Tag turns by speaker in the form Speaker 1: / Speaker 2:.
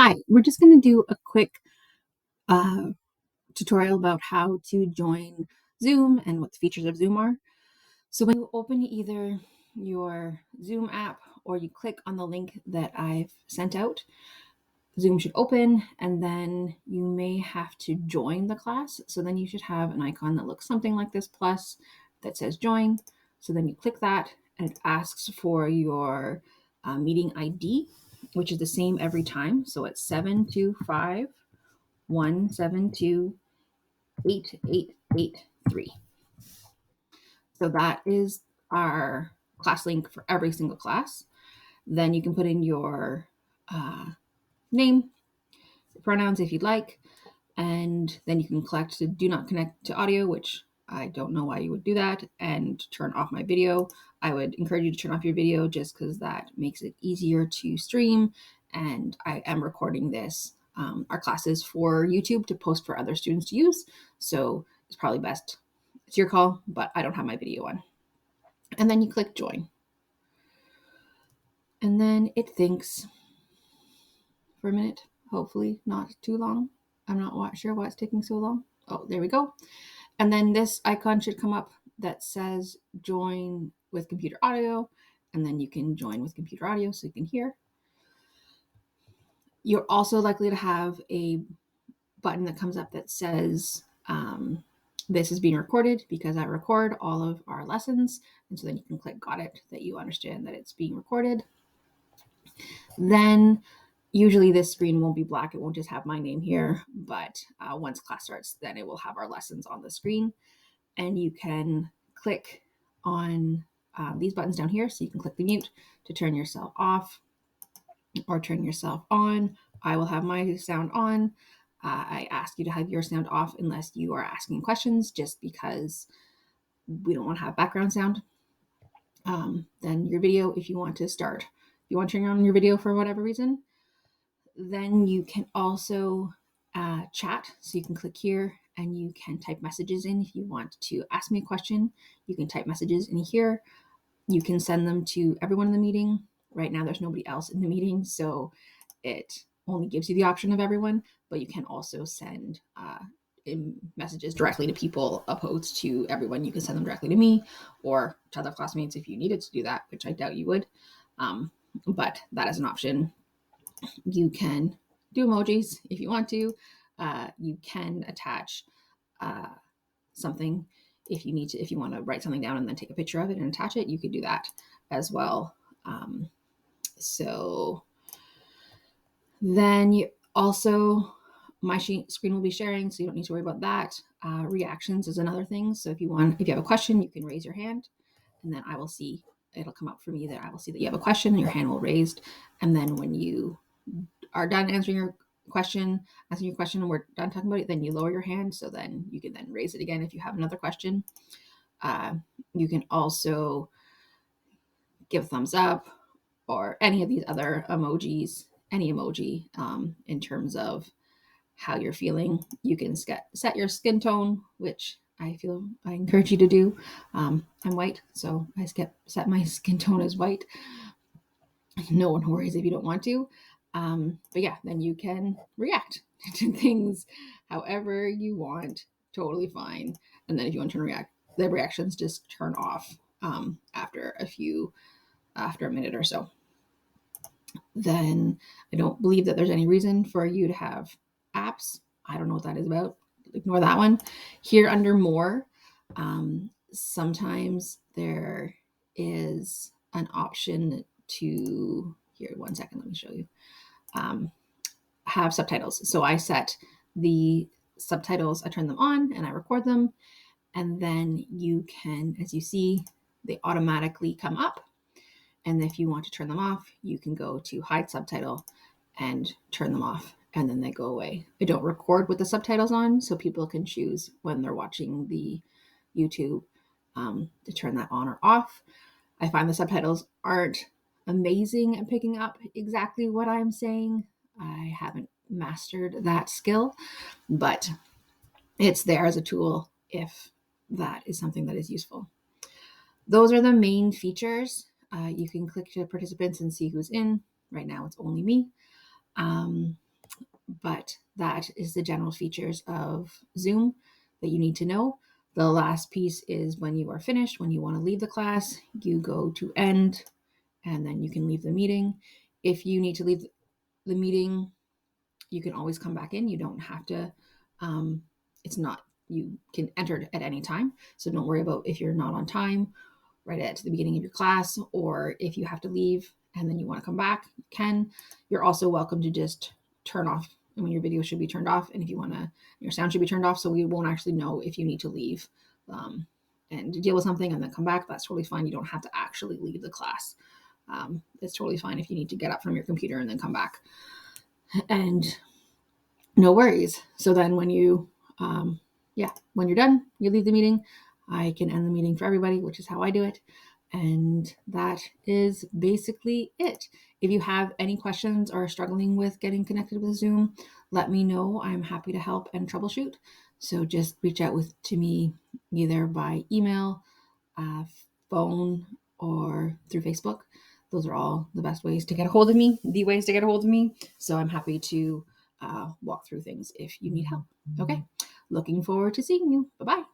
Speaker 1: Hi, we're just going to do a quick uh, tutorial about how to join Zoom and what the features of Zoom are. So when you open either your Zoom app or you click on the link that I've sent out, Zoom should open and then you may have to join the class. So then you should have an icon that looks something like this plus that says join. So then you click that and it asks for your meeting ID, which is the same every time. So it's 725-172-8883. So that is our class link for every single class. Then you can put in your name, pronouns if you'd like, and then you can collect to do not connect to audio, which I don't know why you would do that, and turn off my video. I would encourage you to turn off your video just because that makes it easier to stream. And I am recording this, our classes for YouTube to post for other students to use. So it's probably best. It's your call, but I don't have my video on. And then you click join. And then it thinks for a minute, hopefully not too long. I'm not sure why it's taking so long. Oh, there we go. And then this icon should come up that says join with computer audio. And then you can join with computer audio so you can hear. You're also likely to have a button that comes up that says this is being recorded because I record all of our lessons. And so then you can click got it, that you understand that it's being recorded. Then usually this screen won't be black. It won't just have my name here. But once class starts, then it will have our lessons on the screen. And you can click on these buttons down here. So you can click the mute to turn yourself off or turn yourself on. I will have my sound on. I ask you to have your sound off unless you are asking questions, just because we don't want to have background sound. Then your video, if you want to turn on your video for whatever reason, then you can also chat. So you can click here and you can type messages in. If you want to ask me a question, you can type messages in here. You can send them to everyone in the meeting. Right now, there's nobody else in the meeting, so it only gives you the option of everyone, but you can also send messages directly to people opposed to everyone. You can send them directly to me or to other classmates if you needed to do that, which I doubt you would. But that is an option. You can do emojis if you want to. You can attach something if you need to. If you want to write something down and then take a picture of it and attach it, you could do that as well. So then you also, my screen will be sharing, so you don't need to worry about that. Reactions is another thing. So if you have a question, you can raise your hand, and then I will see. It'll come up for me that I will see that you have a question, and your hand will raised. And then when you are done asking your question, and we're done talking about it, then you lower your hand. So then you can then raise it again if you have another question. You can also give a thumbs up or any of these other emojis, any emoji in terms of how you're feeling. You can set your skin tone, which I encourage you to do. I'm white, so I set my skin tone as white. No one worries if you don't want to. But yeah, then you can react to things however you want, totally fine. And then if you want to the reactions just turn off after a minute or so. Then I don't believe that there's any reason for you to have apps. I don't know what that is about. Ignore that one. Here under more, sometimes there is an option to, here, 1 second, let me show you, have subtitles. So I set the subtitles, I turn them on and I record them. And then you can, as you see, they automatically come up. And if you want to turn them off, you can go to hide subtitle and turn them off, and then they go away. I don't record with the subtitles on, so people can choose when they're watching the YouTube to turn that on or off. I find the subtitles aren't amazing at picking up exactly what I'm saying. I haven't mastered that skill, but it's there as a tool if that is something that is useful. Those are the main features. You can click to participants and see who's in. Right now it's only me. but that is the general features of Zoom that you need to know. The last piece is when you are finished, when you want to leave the class, you go to end, and then you can leave the meeting. If you need to leave the meeting, you can always come back in. You don't have to, it's not, you can enter at any time. So don't worry about if you're not on time right at the beginning of your class, or if you have to leave and then you want to come back, you can. You're also welcome to just turn off. I mean, your video should be turned off, and if you want to, your sound should be turned off, so we won't actually know if you need to leave and deal with something and then come back. That's totally fine. You don't have to actually leave the class. It's totally fine if you need to get up from your computer and then come back. And no worries. So then when you, when you're done, you leave the meeting. I can end the meeting for everybody, which is how I do it. And that is basically it. If you have any questions or are struggling with getting connected with Zoom, let me know. I'm happy to help and troubleshoot. So just reach out to me either by email, phone, or through Facebook. Those are all the best ways to get a hold of me, the ways to get a hold of me. So I'm happy to walk through things if you need help. Okay. Looking forward to seeing you. Bye-bye.